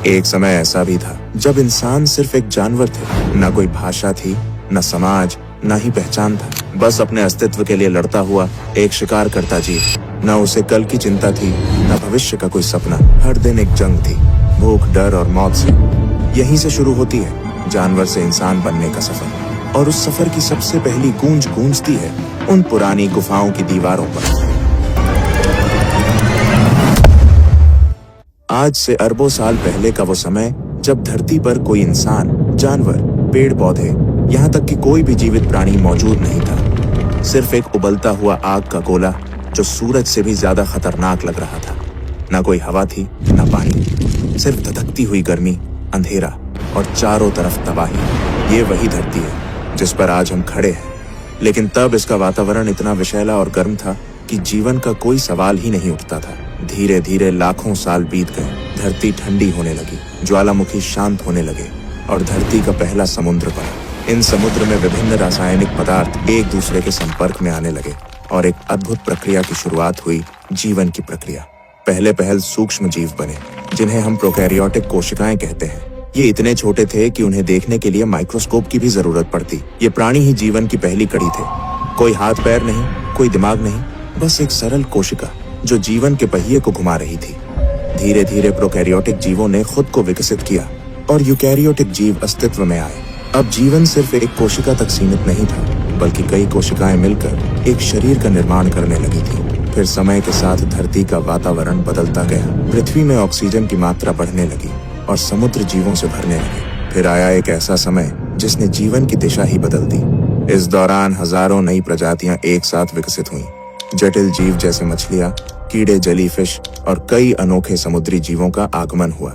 एक समय ऐसा भी था जब इंसान सिर्फ एक जानवर थे। न कोई भाषा थी, न समाज, न ही पहचान था। बस अपने अस्तित्व के लिए लड़ता हुआ एक शिकार करता जीव। न उसे कल की चिंता थी, न भविष्य का कोई सपना। हर दिन एक जंग थी, भूख, डर और मौत से। यहीं से शुरू होती है जानवर से इंसान बनने का सफर। और उस सफर की सबसे पहली गूंज गूंजती है उन पुरानी गुफाओं की दीवारों पर। आज से अरबों साल पहले का वो समय जब धरती पर कोई इंसान, जानवर, पेड़ पौधे, यहाँ तक कि कोई भी जीवित प्राणी मौजूद नहीं था। सिर्फ एक उबलता हुआ आग का गोला जो सूरज से भी ज्यादा खतरनाक लग रहा था। न कोई हवा थी, न पानी, सिर्फ धधकती हुई गर्मी, अंधेरा और चारों तरफ तबाही। ये वही धरती है जिस पर आज हम खड़े हैं। लेकिन तब इसका वातावरण इतना विषैला और गर्म था कि जीवन का कोई सवाल ही नहीं उठता था। धीरे धीरे लाखों साल बीत गए। धरती ठंडी होने लगी, ज्वालामुखी शांत होने लगे और धरती का पहला समुद्र बना। इन समुद्र में विभिन्न रासायनिक पदार्थ एक दूसरे के संपर्क में आने लगे और एक अद्भुत प्रक्रिया की शुरुआत हुई, जीवन की प्रक्रिया। पहले पहल सूक्ष्म जीव बने जिन्हें हम प्रोकैरियोटिक कोशिकाएं कहते हैं। ये इतने छोटे थे कि उन्हें देखने के लिए माइक्रोस्कोप की भी जरूरत पड़ती। ये प्राणी ही जीवन की पहली कड़ी थे। कोई हाथ पैर नहीं, कोई दिमाग नहीं, बस एक सरल कोशिका जो जीवन के पहिए को घुमा रही थी। धीरे धीरे प्रोकैरियोटिक जीवों ने खुद को विकसित किया और यूकैरियोटिक जीव अस्तित्व में आए। अब जीवन सिर्फ एक कोशिका तक सीमित नहीं था, बल्कि कई कोशिकाएं मिलकर एक शरीर का निर्माण करने लगी थी। फिर समय के साथ धरती का वातावरण बदलता गया। पृथ्वी में ऑक्सीजन की मात्रा बढ़ने लगी और समुद्र जीवों से भरने लगे। फिर आया एक ऐसा समय जिसने जीवन की दिशा ही बदल दी। इस दौरान हजारों नई प्रजातियां एक साथ विकसित हुईं। जटिल जीव जैसे मछलियां, कीड़े, जेलीफिश और कई अनोखे समुद्री जीवों का आगमन हुआ।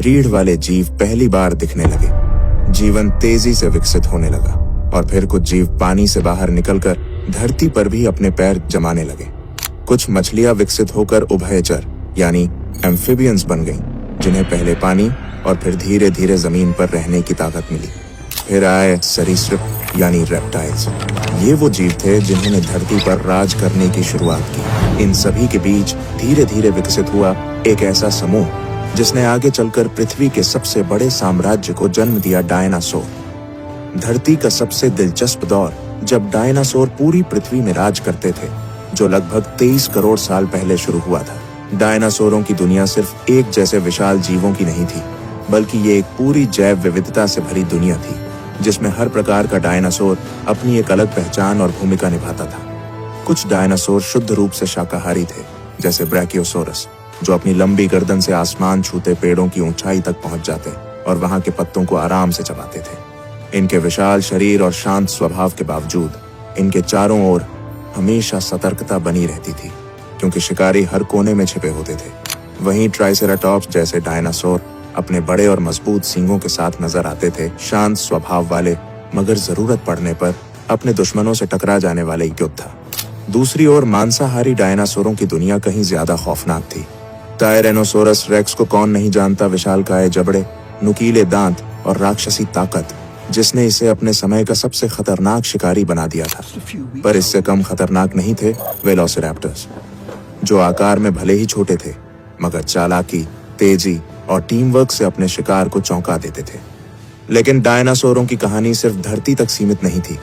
रीढ़ वाले जीव पहली बार दिखने लगे। जीवन तेजी से विकसित होने लगा और फिर कुछ जीव पानी से बाहर निकलकर धरती पर भी अपने पैर जमाने लगे। कुछ मछलियां विकसित होकर उभयचर यानी एम्फिबियंस बन गईं, जिन्हें पहले पानी और फिर धीरे धीरे जमीन पर रहने की ताकत मिली। फिर आए सरीसृप यानी रेप्टाइल्स। ये वो जीव थे जिन्होंने धरती पर राज करने की शुरुआत की। इन सभी के बीच धीरे धीरे विकसित हुआ एक ऐसा समूह जिसने आगे चलकर पृथ्वी के सबसे बड़े साम्राज्य को जन्म दिया, डायनासोर। धरती का सबसे दिलचस्प दौर जब डायनासोर पूरी पृथ्वी में राज करते थे, जो लगभग 23 करोड़ साल पहले शुरू हुआ था। डायनासोरों की दुनिया सिर्फ एक जैसे विशाल जीवों की नहीं थी, बल्कि ये एक पूरी जैव विविधता से भरी दुनिया थी, जिसमें हर प्रकार का डायनासोर अपनी एक अलग पहचान और भूमिका निभाता था। कुछ डायनासोर शुद्ध रूप से शाकाहारी थे, जैसे ब्रैकियोसोरस, जो अपनी लंबी गर्दन से आसमान छूते पेड़ों की ऊंचाई तक पहुंच जाते और वहां के पत्तों को आराम से चबाते थे। इनके विशाल शरीर और शांत स्वभाव के बावजूद इनके चारों ओर हमेशा सतर्कता बनी रहती थी, क्योंकि शिकारी हर कोने में छिपे होते थे। वहीं ट्राइसेराटॉप्स जैसे डायनासोर अपने बड़े और मजबूत सींगों के साथ नजर आते थे, शांत स्वभाव वाले, मगर जरूरत पड़ने पर अपने दुश्मनों से टकरा जाने वाले योद्धा। दूसरी ओर मांसाहारी डायनासोरों की दुनिया कहीं ज्यादा खौफनाक थी। टायरेनोसोरस रेक्स को कौन नहीं जानता, विशालकाय जबड़े, नुकीले दांत और राक्षसी ताकत, जिसने इसे अपने समय का सबसे खतरनाक शिकारी बना दिया था। पर इससे कम खतरनाक नहीं थे वेलोसिरैप्टर्स, जो आकार में भले ही छोटे थे, मगर चालाकी, तेजी और टीम वर्क से अपने शिकार को चौंका देते थे। लेकिन डायनासोरों की कहानी सिर्फ धरती तक सीमित नहीं थी।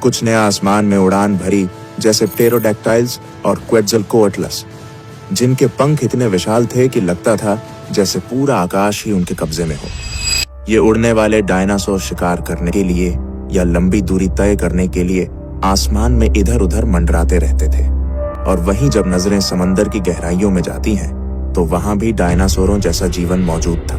कुछ ने आसमान में उड़ान भरी, जैसे प्टेरोडैक्टाइल्स और क्वेट्ज़लकोअट्लस, जिनके पंख इतने विशाल थे कि लगता था जैसे पूरा आकाश ही उनके कब्जे में हो। ये उड़ने वाले डायनासोर शिकार करने के लिए या लंबी दूरी तय करने के लिए आसमान में इधर उधर मंडराते रहते थे। और वहीं जब नजरें समंदर की गहराइयों में जाती हैं, तो वहां भी डायनासोरों जैसा जीवन मौजूद था।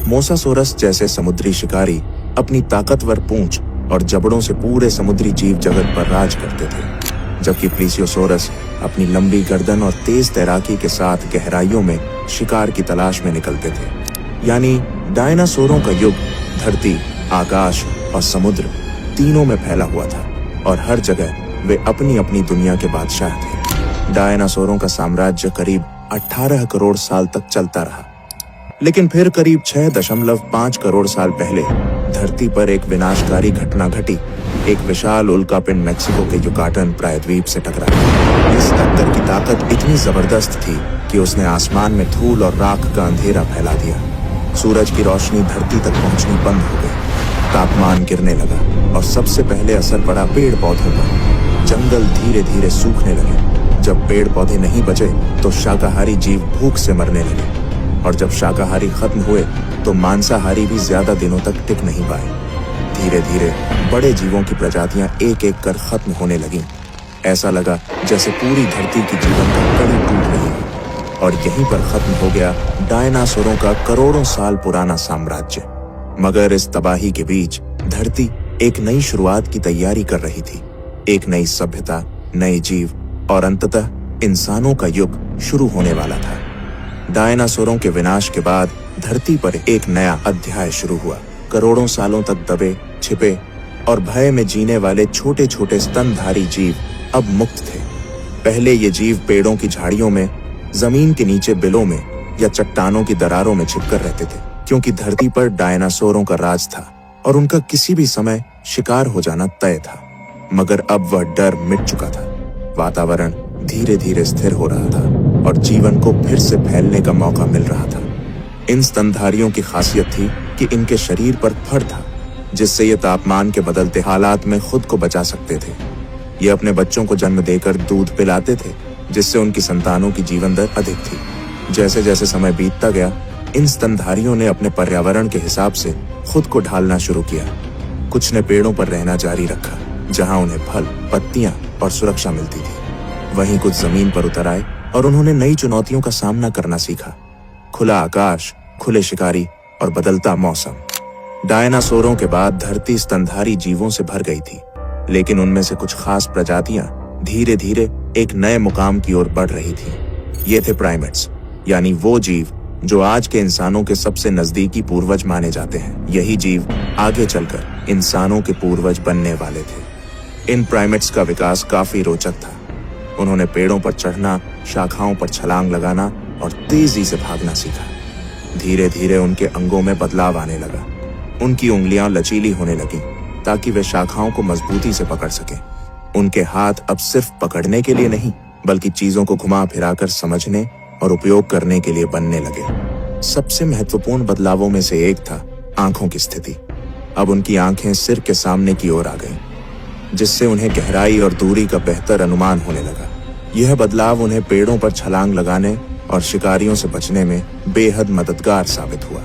मोसासोरस जैसे समुद्री शिकारी अपनी ताकतवर पूंछ और जबड़ों से पूरे समुद्री जीव जगत पर राज करते थे, जबकि प्लीसियोसोरस अपनी लंबी गर्दन और तेज तैराकी के साथ गहराइयों में शिकार की तलाश में निकलते थे। यानी डायनासोरों का युग धरती, आकाश और समुद्र तीनों में फैला हुआ था और हर जगह वे अपनी अपनी दुनिया के बादशाह थे। डायनासोरों का साम्राज्य करीब 18 करोड़ साल तक चलता रहा, लेकिन फिर करीब 6.5 करोड़ साल पहले धरती पर एक विनाशकारी घटना घटी। एक विशाल उल्कापिंड मेक्सिको के युकाटन प्रायद्वीप से टकराया। इस टक्कर की ताकत इतनी जबरदस्त थी कि उसने आसमान में धूल और राख का अंधेरा फैला दिया। सूरज की रोशनी धरती तक पहुंचनी बंद हो गई, तापमान गिरने लगा और सबसे पहले असर पड़ा पेड़ पौधों पर। जंगल धीरे धीरे सूखने लगे। जब पेड़ पौधे नहीं बचे तो शाकाहारी जीव भूख से मरने लगे, और जब शाकाहारी खत्म हुए तो मांसाहारी भी ज्यादा दिनों तक टिक नहीं पाए। धीरे धीरे बड़े जीवों की प्रजातियां एक एक कर खत्म होने लगीं। ऐसा लगा जैसे पूरी धरती की जीवन का कड़ी टूट रही है। और यहीं पर खत्म हो गया डायनासोरों का करोड़ों साल पुराना साम्राज्य। मगर इस तबाही के बीच धरती एक नई शुरुआत की तैयारी कर रही थी। एक नई सभ्यता, नए जीव और अंततः इंसानों का युग शुरू होने वाला था। डायनासोरों के विनाश के बाद धरती पर एक नया अध्याय शुरू हुआ। करोड़ों सालों तक दबे, छिपे और भय में जीने वाले छोटे छोटे स्तनधारी जीव अब मुक्त थे। पहले ये जीव पेड़ों की झाड़ियों में, जमीन के नीचे बिलों में या चट्टानों की दरारों में छिपकर रहते थे, क्योंकि धरती पर डायनासोरों का राज था और उनका किसी भी समय शिकार हो जाना तय था। मगर अब वह डर मिट चुका था। वातावरण धीरे धीरे स्थिर हो रहा था और जीवन को फिर से फैलने का मौका मिल रहा था। इन स्तनधारियों की खासियत थी कि इनके शरीर पर फर था, जिससे ये तापमान के बदलते हालात में खुद को बचा सकते थे। ये अपने बच्चों को जन्म देकर दूध पिलाते थे, जिससे उनकी संतानों की जीवन दर अधिक थी। जैसे जैसे समय बीतता गया, इन स्तनधारियों ने अपने पर्यावरण के हिसाब से खुद को ढालना शुरू किया। कुछ ने पेड़ों पर रहना जारी रखा, जहां उन्हें फल, पत्तियां और सुरक्षा मिलती थी। वहीं कुछ जमीन पर उतर आए और उन्होंने नई चुनौतियों का सामना करना सीखा। खुला आकाश, खुले शिकारी और बदलता मौसम। डायनासोरों के बाद धरती स्तनधारी जीवों से भर गई थी, लेकिन उनमें से कुछ खास प्रजातियां धीरे धीरे एक नए मुकाम की ओर बढ़ रही थी। ये थे प्राइमेट्स, यानी वो जीव जो आज के इंसानों के सबसे नजदीकी पूर्वज माने जाते हैं। यही जीव आगे चलकर इंसानों के पूर्वज बनने वाले थे। इन प्राइमेट्स का विकास काफी रोचक था। उन्होंने पेड़ों पर चढ़ना, शाखाओं पर छलांग लगाना और तेजी से भागना सीखा। धीरे धीरे उनके अंगों में बदलाव आने लगा। उनकी उंगलियां लचीली होने लगीं ताकि वे शाखाओं को मजबूती से पकड़ सकें। उनके हाथ अब सिर्फ पकड़ने के लिए नहीं, बल्कि चीजों को घुमा फिराकर समझने और उपयोग करने के लिए बनने लगे। सबसे महत्वपूर्ण बदलावों में से एक था आंखों की स्थिति। अब उनकी आंखें सिर के सामने की ओर आ गईं, जिससे उन्हें गहराई और दूरी का बेहतर अनुमान होने लगा। यह बदलाव उन्हें पेड़ों पर छलांग लगाने और शिकारियों से बचने में बेहद मददगार साबित हुआ।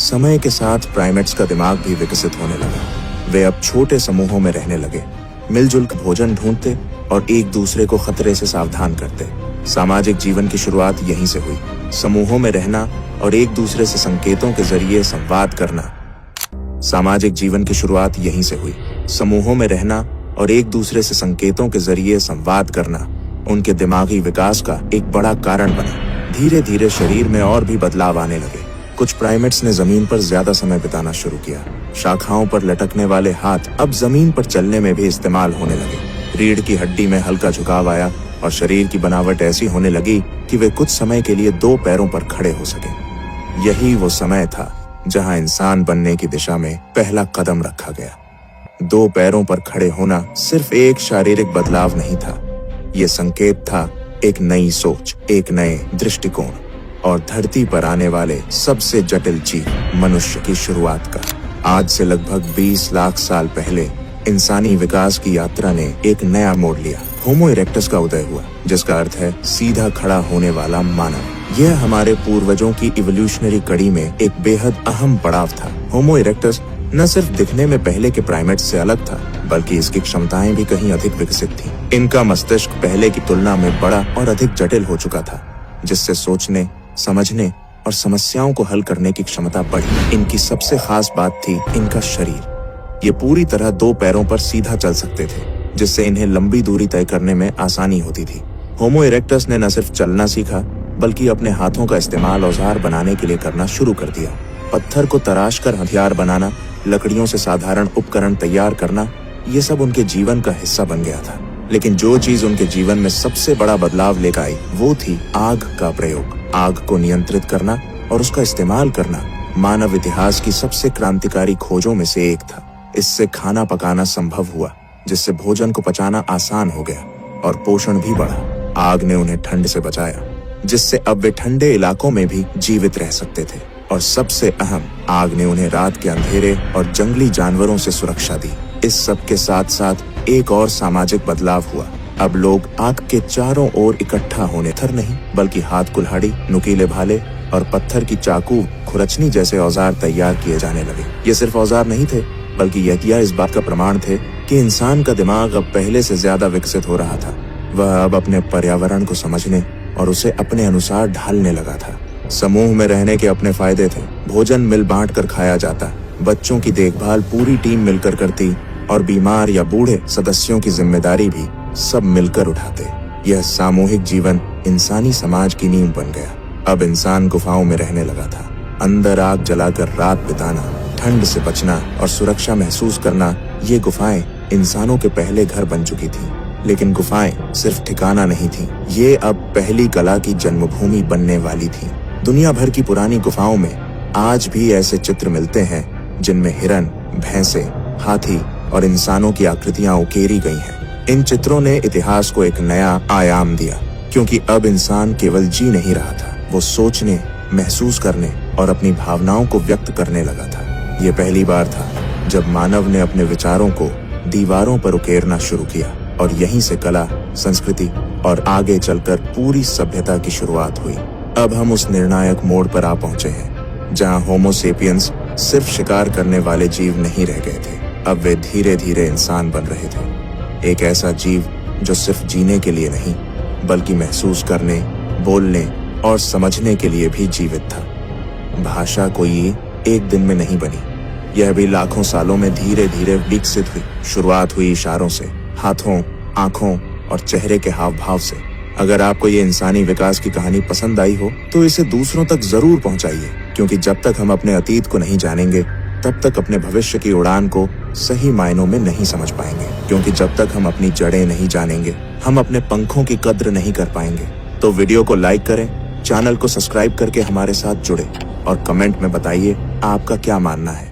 समय के साथ प्राइमेट्स का दिमाग भी विकसित होने लगा। वे अब छोटे समूहों में रहने लगे, मिलजुल कर भोजन ढूंढते और एक दूसरे को खतरे से सावधान करते। सामाजिक जीवन की शुरुआत यहीं से हुई। समूहों में रहना और एक दूसरे से संकेतों के जरिए संवाद करना। सामाजिक जीवन की शुरुआत यहीं से हुई। समूहों में रहना और एक दूसरे से संकेतों के जरिए संवाद करना उनके दिमागी विकास का एक बड़ा कारण बना। धीरे धीरे शरीर में और भी बदलाव आने लगे। कुछ प्राइमेट्स ने जमीन पर ज्यादा समय बिताना शुरू किया। शाखाओं पर लटकने वाले हाथ अब जमीन पर चलने में भी इस्तेमाल होने लगे। रीढ़ की हड्डी में हल्का झुकाव आया और शरीर की बनावट ऐसी होने लगी कि वे कुछ समय के लिए दो पैरों पर खड़े हो सके। यही वो समय था जहां इंसान बनने की दिशा में पहला कदम रखा गया। दो पैरों पर खड़े होना सिर्फ एक शारीरिक बदलाव नहीं था, ये संकेत था एक नई सोच, एक नए दृष्टिकोण और धरती पर आने वाले सबसे जटिल जीव मनुष्य की शुरुआत का। आज से लगभग 20 लाख साल पहले इंसानी विकास की यात्रा ने एक नया मोड़ लिया। होमो इरेक्टस का उदय हुआ, जिसका अर्थ है सीधा खड़ा होने वाला मानव। यह हमारे पूर्वजों की इवोल्यूशनरी कड़ी में एक बेहद अहम पड़ाव था। होमो इरेक्टस न सिर्फ दिखने में पहले के प्राइमेट्स से अलग था, बल्कि इसकी क्षमताएं भी कहीं अधिक विकसित थीं। इनका मस्तिष्क पहले की तुलना में बड़ा और अधिक जटिल हो चुका था, जिससे सोचने, समझने और समस्याओं को हल करने की क्षमता बढ़ी। इनकी सबसे खास बात थी इनका शरीर। ये पूरी तरह दो पैरों पर सीधा चल सकते थे, जिससे इन्हें लंबी दूरी तय करने में आसानी होती थी। होमो इरेक्टस ने न सिर्फ चलना सीखा, बल्कि अपने हाथों का इस्तेमाल औजार बनाने के लिए करना शुरू कर दिया। पत्थर को तराश कर हथियार बनाना, लकड़ियों से साधारण उपकरण तैयार करना, ये सब उनके जीवन का हिस्सा बन गया था। लेकिन जो चीज उनके जीवन में सबसे बड़ा बदलाव लेकर आई वो थी आग का प्रयोग। आग को नियंत्रित करना और उसका इस्तेमाल करना मानव इतिहास की सबसे क्रांतिकारी खोजों में से एक था। इससे खाना पकाना संभव हुआ, जिससे भोजन को पचाना आसान हो गया और पोषण भी बढ़ा। आग ने उन्हें ठंड से बचाया, जिससे अब वे ठंडे इलाकों में भी जीवित रह सकते थे और सबसे अहम, आग ने उन्हें रात के अंधेरे और जंगली जानवरों से सुरक्षा दी। इस सब के साथ साथ एक और सामाजिक बदलाव हुआ। अब लोग आग के चारों ओर इकट्ठा होने थर नहीं, बल्कि हाथ कुल्हाड़ी, नुकीले भाले और पत्थर की चाकू, खुरचनी जैसे औजार तैयार किए जाने लगे। ये सिर्फ औजार नहीं थे, बल्कि यह इस बात का प्रमाण थे कि इंसान का दिमाग अब पहले से ज्यादा विकसित हो रहा था। वह अब अपने पर्यावरण को समझने और उसे अपने अनुसार ढालने लगा था। समूह में रहने के अपने फायदे थे। भोजन मिल बांट कर खाया जाता, बच्चों की देखभाल पूरी टीम मिलकर करती और बीमार या बूढ़े सदस्यों की जिम्मेदारी भी सब मिलकर उठाते। यह सामूहिक जीवन इंसानी समाज की नींव बन गया। अब इंसान गुफाओं में रहने लगा था। अंदर आग जलाकर रात बिताना, ठंड से बचना और सुरक्षा महसूस करना, ये गुफाएं इंसानों के पहले घर बन चुकी थी। लेकिन गुफाएं सिर्फ ठिकाना नहीं थी, ये अब पहली कला की जन्मभूमि बनने वाली थी। दुनिया भर की पुरानी गुफाओं में आज भी ऐसे चित्र मिलते हैं जिनमें हिरन, भैंसे, हाथी और इंसानों की आकृतियां उकेरी गई हैं। इन चित्रों ने इतिहास को एक नया आयाम दिया, क्योंकि अब इंसान केवल जी नहीं रहा था, वो सोचने, महसूस करने और अपनी भावनाओं को व्यक्त करने लगा था। ये पहली बार था जब मानव ने अपने विचारों को दीवारों पर उकेरना शुरू किया और यहीं से कला, संस्कृति और आगे चलकर पूरी सभ्यता की शुरुआत हुई। अब हम उस निर्णायक मोड़ पर आ पहुंचे हैं जहां होमो सेपियंस सिर्फ शिकार करने वाले जीव नहीं रह गए थे। अब वे धीरे धीरे इंसान बन रहे थे, एक ऐसा जीव जो सिर्फ जीने के लिए नहीं, बल्कि महसूस करने, बोलने और समझने के लिए भी जीवित था। भाषा कोई एक दिन में नहीं बनी, यह भी लाखों सालों में धीरे धीरे विकसित हुई। शुरुआत हुई इशारों से, हाथों, आंखों और चेहरे के हाव भाव से। अगर आपको ये इंसानी विकास की कहानी पसंद आई हो तो इसे दूसरों तक जरूर पहुंचाइए, क्योंकि जब तक हम अपने अतीत को नहीं जानेंगे तब तक अपने भविष्य की उड़ान को सही मायनों में नहीं समझ पाएंगे। क्योंकि जब तक हम अपनी जड़ें नहीं जानेंगे, हम अपने पंखों की कद्र नहीं कर पाएंगे। तो वीडियो को लाइक करें, चैनल को सब्सक्राइब करके हमारे साथ जुड़े और कमेंट में बताइए आपका क्या मानना है।